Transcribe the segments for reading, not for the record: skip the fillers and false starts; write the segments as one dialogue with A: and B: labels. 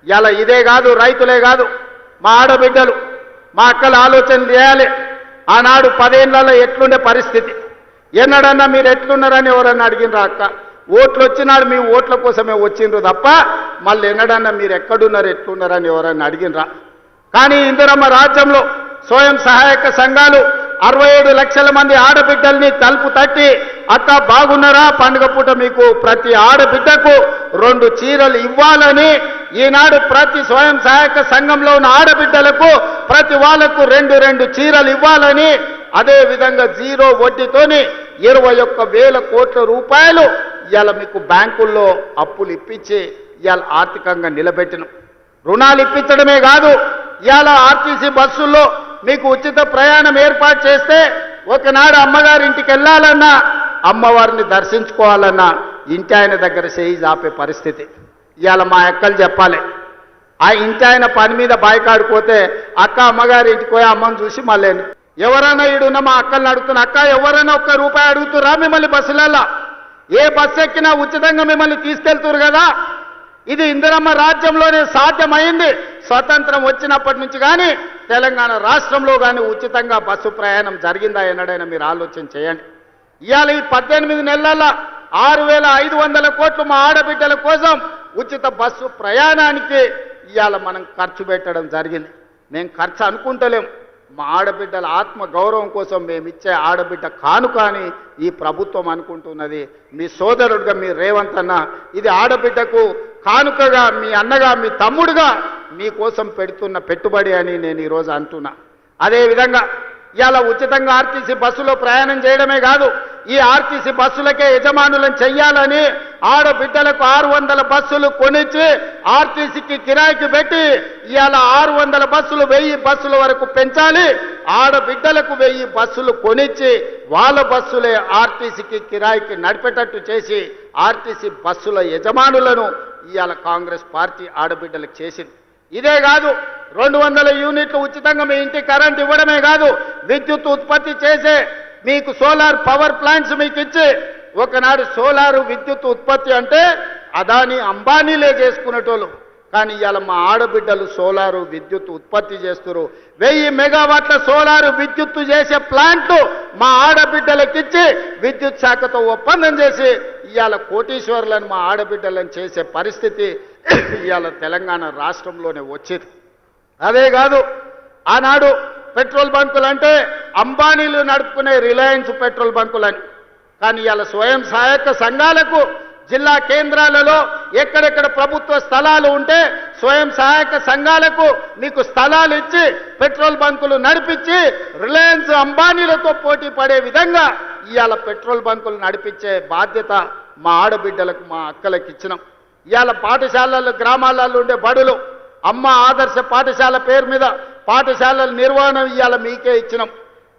A: ఇలా ఇదే కాదు, రైతులే కాదు, మా ఆడబిడ్డలు మా అక్కలు ఆలోచన చేయాలి. ఆనాడు 10 ఏళ్లలో ఎట్లుండే పరిస్థితి, ఎన్నడన్నా మీరు ఎట్లున్నారని ఎవరన్నా అడిగినరా అక్క? ఓట్లు వచ్చినాడు మీ ఓట్ల కోసమే వచ్చిండ్రు తప్ప మళ్ళీ ఎన్నడన్నా మీరు ఎక్కడున్నారు ఎట్లున్నారని ఎవరన్నా అడిగినరా? కానీ ఇందిరమ్మ రాజ్యంలో స్వయం సహాయక సంఘాలు 67 లక్షల మంది ఆడబిడ్డల్ని తలుపు తట్టి, అక్క బాగున్నారా, పండుగ పూట మీకు ప్రతి ఆడబిడ్డకు 2 చీరలు ఇవ్వాలని ఈనాడు ప్రతి స్వయం సహాయక సంఘంలో ఉన్న ఆడబిడ్డలకు ప్రతి వాళ్లకు 2 చీరలు ఇవ్వాలని, అదే విధంగా 0 వడ్డీతోని 21,000 కోట్ల రూపాయలు ఇవాళ మీకు బ్యాంకుల్లో అప్పులు ఇప్పించి ఇవాళ ఆర్థికంగా నిలబెట్టినాం. రుణాలు ఇప్పించడమే కాదు, ఇవాళ ఆర్టీసీ బస్సుల్లో మీకు ఉచిత ప్రయాణం ఏర్పాటు చేస్తే ఒకనాడు అమ్మగారి ఇంటికి వెళ్ళాలన్నా, అమ్మవారిని దర్శించుకోవాలన్నా ఇంటి ఆయన దగ్గర చేయి జాపే పరిస్థితి. ఇవాళ మా అక్కలు చెప్పాలి, ఆ ఇంటి ఆయన పని మీద బాయికాడిపోతే అక్క అమ్మగారి ఇంటికి పోయి అమ్మని చూసి మళ్ళీ ఎవరైనా ఈడున్న మా అక్కల్ని అడుగుతున్నా, అక్క ఎవరైనా ₹1 అడుగుతురా మిమ్మల్ని బస్సులలో? ఏ బస్సు ఎక్కినా ఉచితంగా మిమ్మల్ని తీసుకెళ్తురు కదా. ఇది ఇందిరమ్మ రాజ్యంలోనే సాధ్యమైంది. స్వతంత్రం వచ్చినప్పటి నుంచి కానీ తెలంగాణ రాష్ట్రంలో కానీ ఉచితంగా బస్సు ప్రయాణం జరిగిందా ఎన్నడైనా మీరు ఆలోచన చేయండి. ఇవాళ ఈ 18 నెలల 6,500 కోట్లు మా ఆడబిడ్డల కోసం ఉచిత బస్సు ప్రయాణానికి ఇవాళ మనం ఖర్చు పెట్టడం జరిగింది. మేము ఖర్చు అనుకుంటలేం, మా ఆడబిడ్డల ఆత్మ గౌరవం కోసం మేము ఇచ్చే ఆడబిడ్డ కానుక అని ఈ ప్రభుత్వం అనుకుంటున్నది. మీ సోదరుడిగా మీ రేవంత్ అన్న ఇది ఆడబిడ్డకు కానుకగా, మీ అన్నగా మీ తమ్ముడుగా మీకోసం పెడుతున్న పెట్టుబడి అని నేను ఈరోజు అంటున్నా. అదేవిధంగా ఇవాళ ఉచితంగా ఆర్టీసీ బస్సులో ప్రయాణం చేయడమే కాదు, ఈ ఆర్టీసీ బస్సులకే యజమానులను చెయ్యాలని ఆడబిడ్డలకు 600 బస్సులు కొనిచ్చి ఆర్టీసీకి కిరాయికి పెట్టి ఇవాళ 600 బస్సులు 1000 బస్సుల వరకు పెంచాలి. ఆడబిడ్డలకు 1000 బస్సులు కొనిచ్చి వాళ్ళ బస్సులే ఆర్టీసీకి కిరాయికి నడిపేటట్టు చేసి ఆర్టీసీ బస్సుల యజమానులను ఇవాళ కాంగ్రెస్ పార్టీ ఆడబిడ్డలకు చేసింది. ఇదే కాదు, 200 యూనిట్లు ఉచితంగా మీ ఇంటికి కరెంట్ ఇవ్వడమే కాదు, విద్యుత్ ఉత్పత్తి చేసే మీకు సోలార్ పవర్ ప్లాంట్స్ మీకు ఇచ్చి, ఒకనాడు సోలారు విద్యుత్ ఉత్పత్తి అంటే అదాని అంబానీలే చేసుకునేటోళ్ళు, కానీ ఇవాళ మా ఆడబిడ్డలు సోలారు విద్యుత్ ఉత్పత్తి చేస్తున్నారు. 1000 మెగావాట్ల సోలారు విద్యుత్తు చేసే ప్లాంట్లు మా ఆడబిడ్డలకిచ్చి విద్యుత్ శాఖతో ఒప్పందం చేసి ఇవాళ కోటీశ్వరులను మా ఆడబిడ్డలను చేసే పరిస్థితి ఇవాళ తెలంగాణ రాష్ట్రంలోనే వచ్చింది. అదే కాదు, ఆనాడు పెట్రోల్ బంకులు అంటే అంబానీలు నడుపుకునే రిలయన్స్ పెట్రోల్ బంకులని, కానీ ఇవాళ స్వయం సహాయక సంఘాలకు జిల్లా కేంద్రాలలో ఎక్కడెక్కడ ప్రభుత్వ స్థలాలు ఉంటే స్వయం సహాయక సంఘాలకు మీకు స్థలాలు ఇచ్చి పెట్రోల్ బంకులు నడిపించి రిలయన్స్ అంబానీలతో పోటీ పడే విధంగా ఇవాళ పెట్రోల్ బంకులు నడిపించే బాధ్యత మా ఆడబిడ్డలకు మా అక్కలకు ఇచ్చినాం. ఇవాళ పాఠశాలలు గ్రామాలలో ఉండే బడులు అమ్మ ఆదర్శ పాఠశాల పేరు మీద పాఠశాలల నిర్వహణ ఇవాళ మీకే ఇచ్చినాం.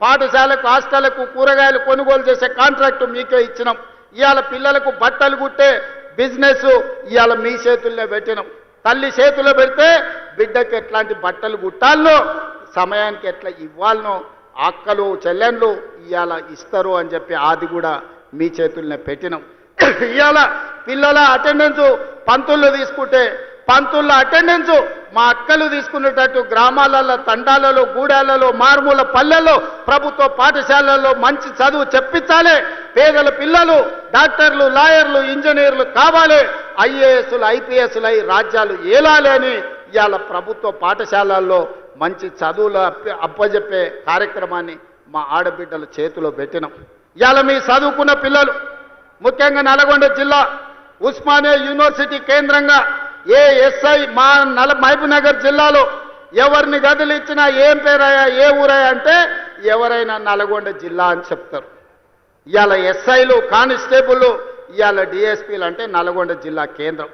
A: పాఠశాలకు హాస్టళ్లకు కూరగాయలు కొనుగోలు చేసే కాంట్రాక్టు మీకే ఇచ్చినాం. ఇవాళ పిల్లలకు బట్టలు కుట్టే బిజినెస్ ఇవాళ మీ చేతుల్లో పెట్టినాం. తల్లి చేతుల్లో పెడితే బిడ్డకు ఎట్లాంటి బట్టలు కుట్టాలనో సమయానికి ఎట్లా ఇవ్వాలనో అక్కలు చెల్లెండ్లు ఇవాళ ఇస్తారు అని చెప్పి అది కూడా మీ చేతుల్నే పెట్టినాం. ఇవాళ పిల్లల అటెండెన్స్ పంతులు తీసుకుంటే పంతుల అటెండెన్స్ మా అక్కలు తీసుకునేటట్టు గ్రామాలలో తండాలలో గూడాలలో మారుమూల పల్లెల్లో ప్రభుత్వ పాఠశాలల్లో మంచి చదువు చెప్పించాలి. పేదల పిల్లలు డాక్టర్లు లాయర్లు ఇంజనీర్లు కావాలి, ఐఏఎస్లు ఐపీఎస్లు అయి రాజ్యాలు ఏలాలి అని ఇవాళ ప్రభుత్వ పాఠశాలల్లో మంచి చదువులు అప్పజెప్పే కార్యక్రమాన్ని మా ఆడబిడ్డల చేతిలో పెట్టినాం. ఇవాళ మీ చదువుకున్న పిల్లలు ముఖ్యంగా నల్గొండ జిల్లా ఉస్మానియా యూనివర్సిటీ కేంద్రంగా ఏ ఎస్ఐ మా మహబూబ్నగర్ జిల్లాలో ఎవరిని గదులు ఇచ్చినా ఏం పేరయ్యా ఏ ఊరయ్యా అంటే ఎవరైనా నల్గొండ జిల్లా అని చెప్తారు. ఇవాళ ఎస్ఐలు కానిస్టేబుల్ ఇవాళ డిఎస్పీలు అంటే నల్గొండ జిల్లా కేంద్రం.